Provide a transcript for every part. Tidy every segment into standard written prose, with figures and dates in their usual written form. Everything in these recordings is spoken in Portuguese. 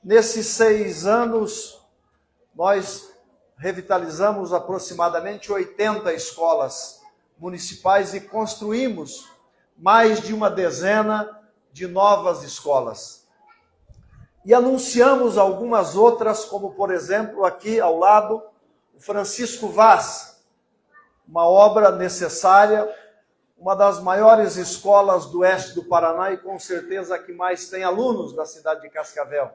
Nesses 6 anos, nós revitalizamos aproximadamente 80 escolas municipais e construímos mais de uma dezena de novas escolas. E anunciamos algumas outras, como por exemplo, aqui ao lado, o Francisco Vaz, uma obra necessária, uma das maiores escolas do oeste do Paraná e com certeza a que mais tem alunos da cidade de Cascavel.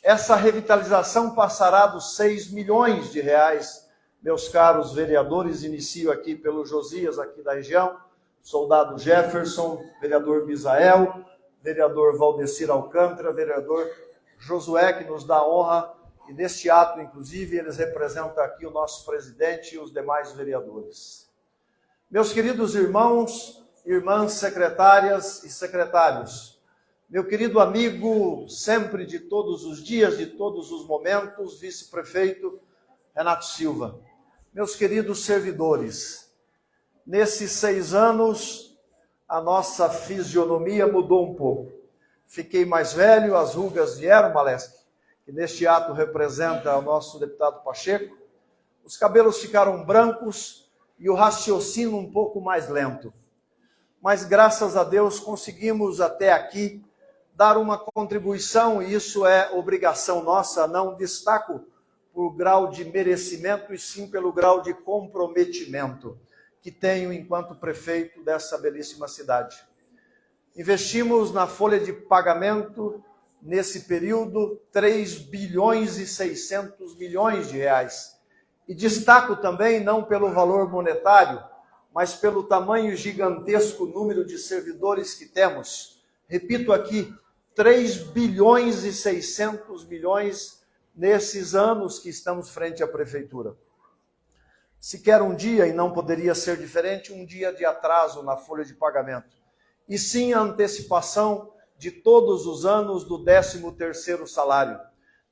Essa revitalização passará dos 6 milhões de reais, meus caros vereadores. Inicio aqui pelo Josias, aqui da região, soldado Jefferson, vereador Misael, vereador Valdecir Alcântara, vereador Josué, que nos dá a honra, e neste ato, inclusive, eles representam aqui o nosso presidente e os demais vereadores. Meus queridos irmãos, irmãs secretárias e secretários, meu querido amigo, sempre de todos os dias, de todos os momentos, vice-prefeito Renato Silva. Meus queridos servidores, nesses 6 anos, a nossa fisionomia mudou um pouco. Fiquei mais velho, as rugas vieram, Malesque, que neste ato representa o nosso deputado Pacheco. Os cabelos ficaram brancos e o raciocínio um pouco mais lento. Mas, graças a Deus, conseguimos até aqui dar uma contribuição, e isso é obrigação nossa, não destaco por grau de merecimento, e sim pelo grau de comprometimento que tenho enquanto prefeito dessa belíssima cidade. Investimos na folha de pagamento, nesse período, 3 bilhões e 600 milhões de reais. E destaco também, não pelo valor monetário, mas pelo tamanho gigantesco número de servidores que temos. Repito aqui, 3 bilhões e 600 milhões nesses anos que estamos frente à prefeitura. Sequer um dia, e não poderia ser diferente, um dia de atraso na folha de pagamento. E sim a antecipação de todos os anos do 13º salário.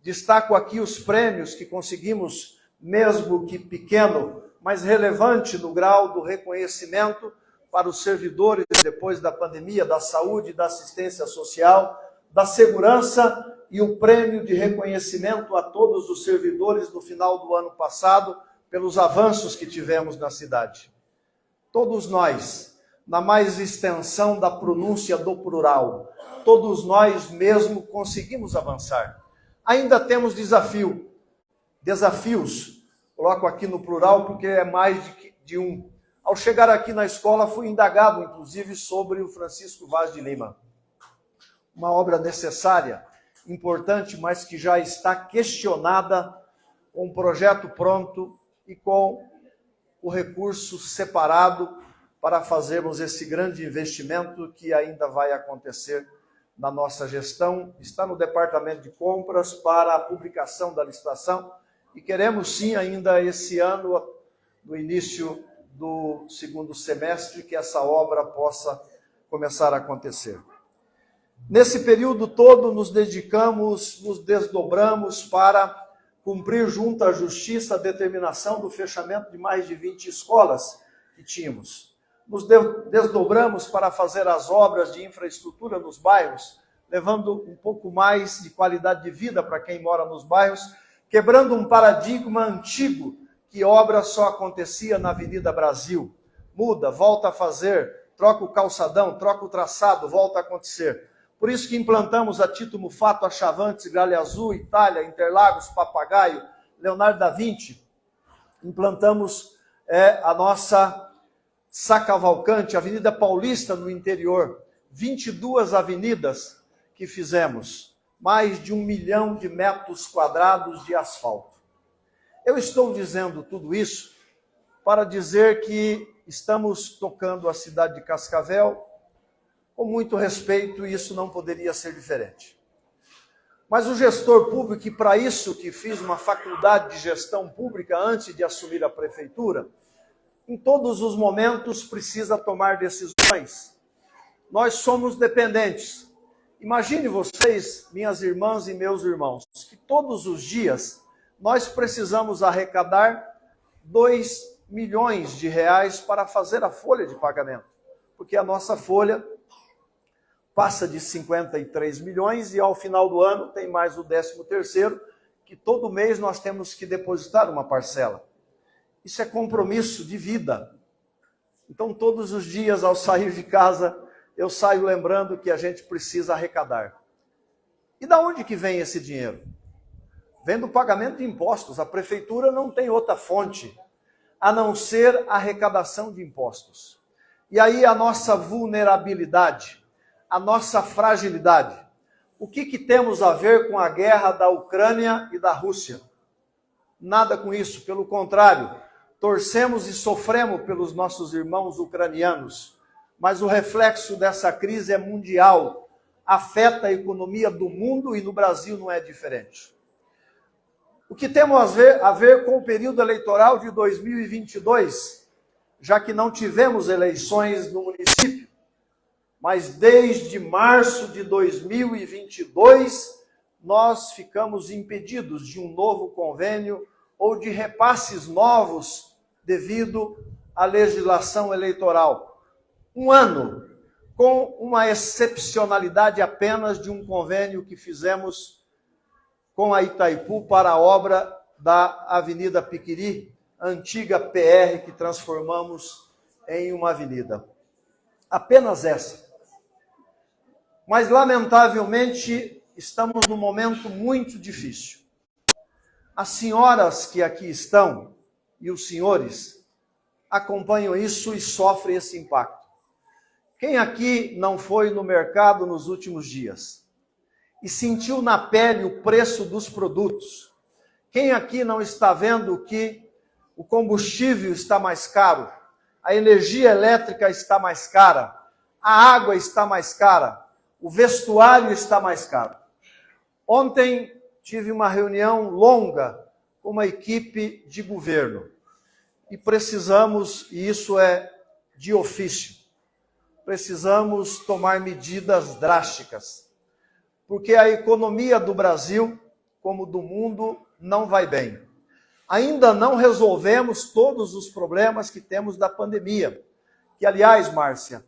Destaco aqui os prêmios que conseguimos, mesmo que pequeno, mas relevante no grau do reconhecimento para os servidores depois da pandemia, da saúde, da assistência social, da segurança, e o prêmio de reconhecimento a todos os servidores no final do ano passado pelos avanços que tivemos na cidade. Todos nós, na mais extensão da pronúncia do plural, todos nós mesmo conseguimos avançar. Ainda temos desafios, coloco aqui no plural porque é mais de um. Ao chegar aqui na escola, fui indagado, inclusive, sobre o Francisco Vaz de Lima. Uma obra necessária, importante, mas que já está questionada, com o projeto pronto e com o recurso separado para fazermos esse grande investimento que ainda vai acontecer na nossa gestão. Está no departamento de compras para a publicação da licitação e queremos sim ainda esse ano, no início do 2º semestre, que essa obra possa começar a acontecer. Nesse período todo nos dedicamos, nos desdobramos para cumprir junto à Justiça a determinação do fechamento de mais de 20 escolas que tínhamos. Nos desdobramos para fazer as obras de infraestrutura nos bairros, levando um pouco mais de qualidade de vida para quem mora nos bairros, quebrando um paradigma antigo que obra só acontecia na Avenida Brasil. Muda, volta a fazer, troca o calçadão, troca o traçado, volta a acontecer. Por isso que implantamos a Tito Mufato, a Chavantes, Gralha Azul, Itália, Interlagos, Papagaio, Leonardo da Vinci. Implantamos a nossa Sacavalcante, Avenida Paulista no interior. 22 avenidas que fizemos, mais de 1 milhão de metros quadrados de asfalto. Eu estou dizendo tudo isso para dizer que estamos tocando a cidade de Cascavel com muito respeito, e isso não poderia ser diferente. Mas o gestor público, e para isso que fiz uma faculdade de gestão pública antes de assumir a prefeitura, em todos os momentos precisa tomar decisões. Nós somos dependentes. Imagine vocês, minhas irmãs e meus irmãos, que todos os dias nós precisamos arrecadar 2 milhões de reais para fazer a folha de pagamento, porque a nossa folha passa de 53 milhões e ao final do ano tem mais o 13º, que todo mês nós temos que depositar uma parcela. Isso é compromisso de vida. Então todos os dias ao sair de casa, eu saio lembrando que a gente precisa arrecadar. E da onde que vem esse dinheiro? Vem do pagamento de impostos. A prefeitura não tem outra fonte a não ser a arrecadação de impostos. E aí a nossa vulnerabilidade, a nossa fragilidade. O que temos a ver com a guerra da Ucrânia e da Rússia? Nada com isso, pelo contrário, torcemos e sofremos pelos nossos irmãos ucranianos, mas o reflexo dessa crise é mundial, afeta a economia do mundo e no Brasil não é diferente. O que temos a ver com o período eleitoral de 2022, já que não tivemos eleições no município, mas desde março de 2022, nós ficamos impedidos de um novo convênio ou de repasses novos devido à legislação eleitoral. Um ano, com uma excepcionalidade apenas de um convênio que fizemos com a Itaipu para a obra da Avenida Piquiri, antiga PR que transformamos em uma avenida. Apenas essa. Mas, lamentavelmente, estamos num momento muito difícil. As senhoras que aqui estão e os senhores acompanham isso e sofrem esse impacto. Quem aqui não foi no mercado nos últimos dias e sentiu na pele o preço dos produtos? Quem aqui não está vendo que o combustível está mais caro, a energia elétrica está mais cara, a água está mais cara, o vestuário está mais caro? Ontem tive uma reunião longa com uma equipe de governo e precisamos, e isso é de ofício, precisamos tomar medidas drásticas, porque a economia do Brasil, como do mundo, não vai bem. Ainda não resolvemos todos os problemas que temos da pandemia, que, aliás, Márcia,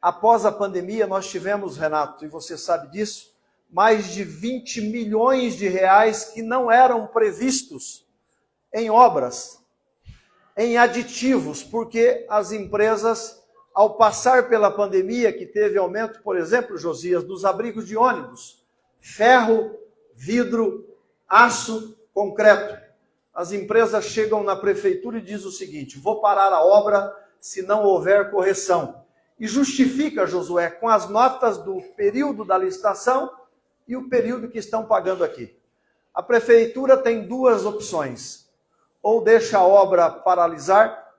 após a pandemia nós tivemos, Renato, e você sabe disso, mais de 20 milhões de reais que não eram previstos em obras, em aditivos, porque as empresas, ao passar pela pandemia, que teve aumento, por exemplo, Josias, dos abrigos de ônibus, ferro, vidro, aço, concreto. As empresas chegam na prefeitura e dizem o seguinte: vou parar a obra se não houver correção. E justifica, Josué, com as notas do período da licitação e o período que estão pagando aqui. A prefeitura tem duas opções: ou deixa a obra paralisar,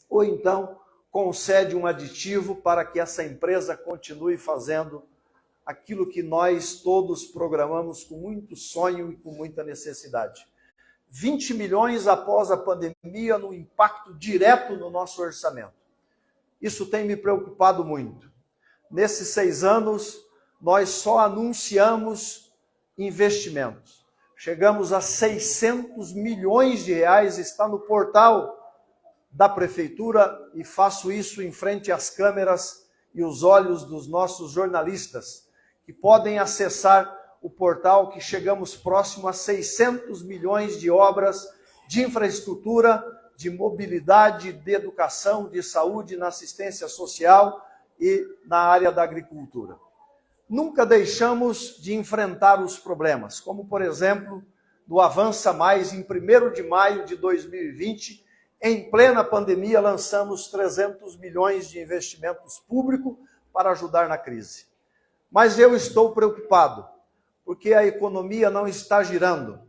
ou então concede um aditivo para que essa empresa continue fazendo aquilo que nós todos programamos com muito sonho e com muita necessidade. 20 milhões após a pandemia, no impacto direto no nosso orçamento. Isso tem me preocupado muito. Nesses 6 anos, nós só anunciamos investimentos. Chegamos a 600 milhões de reais, está no portal da prefeitura, e faço isso em frente às câmeras e os olhos dos nossos jornalistas, que podem acessar o portal, que chegamos próximo a 600 milhões de obras de infraestrutura, de mobilidade, de educação, de saúde, na assistência social e na área da agricultura. Nunca deixamos de enfrentar os problemas, como, por exemplo, do Avança Mais, em 1º de maio de 2020, em plena pandemia, lançamos 300 milhões de investimentos públicos para ajudar na crise. Mas eu estou preocupado, porque a economia não está girando.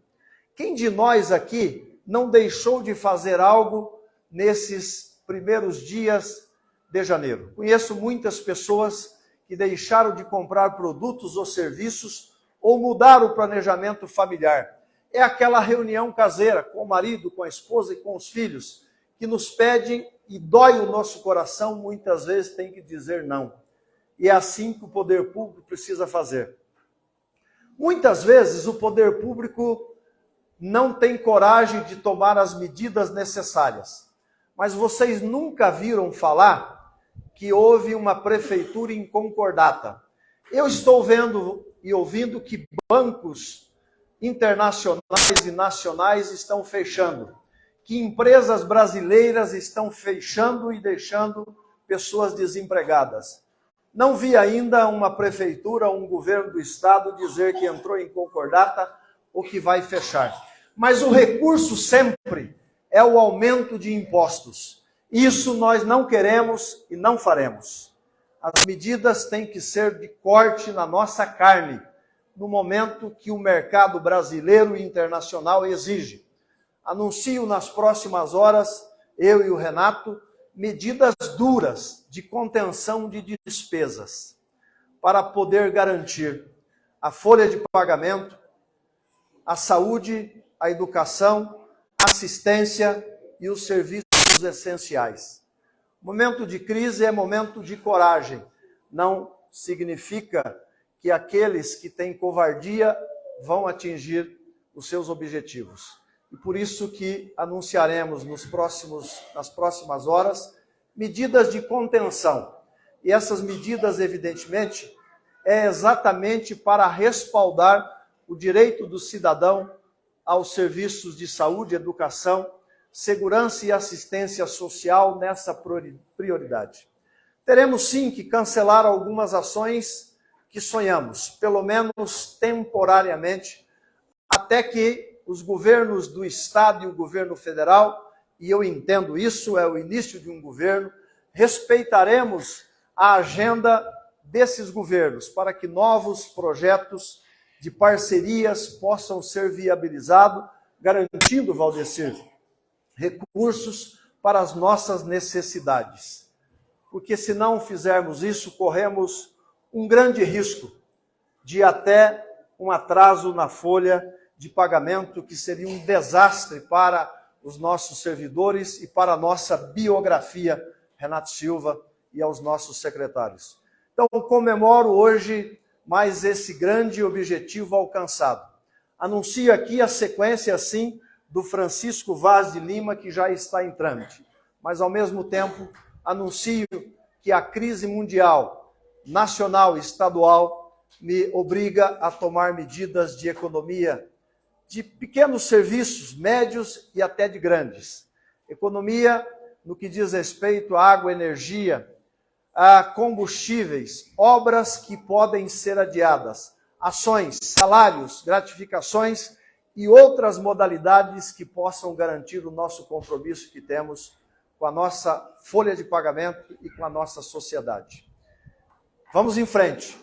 Quem de nós aqui não deixou de fazer algo nesses primeiros dias de janeiro? Conheço muitas pessoas que deixaram de comprar produtos ou serviços ou mudaram o planejamento familiar. É aquela reunião caseira com o marido, com a esposa e com os filhos, que nos pedem e dói o nosso coração, muitas vezes tem que dizer não. E é assim que o poder público precisa fazer. Muitas vezes o poder público não tem coragem de tomar as medidas necessárias. Mas vocês nunca viram falar que houve uma prefeitura em concordata, Eu estou vendo e ouvindo que bancos internacionais e nacionais estão fechando, que empresas brasileiras estão fechando e deixando pessoas desempregadas. Não vi ainda uma prefeitura ou um governo do estado dizer que entrou em concordata ou que vai fechar. Mas o recurso sempre é o aumento de impostos. Isso nós não queremos e não faremos. As medidas têm que ser de corte na nossa carne, no momento que o mercado brasileiro e internacional exige. Anuncio nas próximas horas, eu e o Renato, medidas duras de contenção de despesas, para poder garantir a folha de pagamento, a saúde, a educação, a assistência e os serviços essenciais. Momento de crise é momento de coragem. Não significa que aqueles que têm covardia vão atingir os seus objetivos. E por isso que anunciaremos nas próximas horas medidas de contenção. E essas medidas, evidentemente, é exatamente para respaldar o direito do cidadão aos serviços de saúde, educação, segurança e assistência social nessa prioridade. Teremos sim que cancelar algumas ações que sonhamos, pelo menos temporariamente, até que os governos do Estado e o governo federal, e eu entendo isso, é o início de um governo, respeitaremos a agenda desses governos para que novos projetos de parcerias possam ser viabilizados, garantindo, Valdecir, recursos para as nossas necessidades. Porque se não fizermos isso, corremos um grande risco de até um atraso na folha de pagamento, que seria um desastre para os nossos servidores e para a nossa biografia, Renato Silva, e aos nossos secretários. Então, comemoro hoje mais esse grande objetivo alcançado. Anuncio aqui a sequência, sim, do Francisco Vaz de Lima, que já está em trâmite. Mas, ao mesmo tempo, anuncio que a crise mundial, nacional e estadual, me obriga a tomar medidas de economia de pequenos serviços, médios e até de grandes. Economia no que diz respeito à água, energia, a combustíveis, obras que podem ser adiadas, ações, salários, gratificações e outras modalidades que possam garantir o nosso compromisso que temos com a nossa folha de pagamento e com a nossa sociedade. Vamos em frente.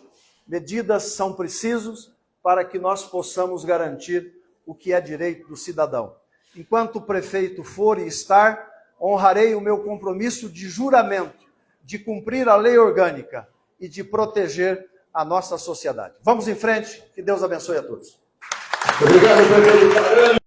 Medidas são precisas para que nós possamos garantir o que é direito do cidadão. Enquanto o prefeito for e estar, honrarei o meu compromisso de juramento de cumprir a lei orgânica e de proteger a nossa sociedade. Vamos em frente, que Deus abençoe a todos. Obrigado, prefeito.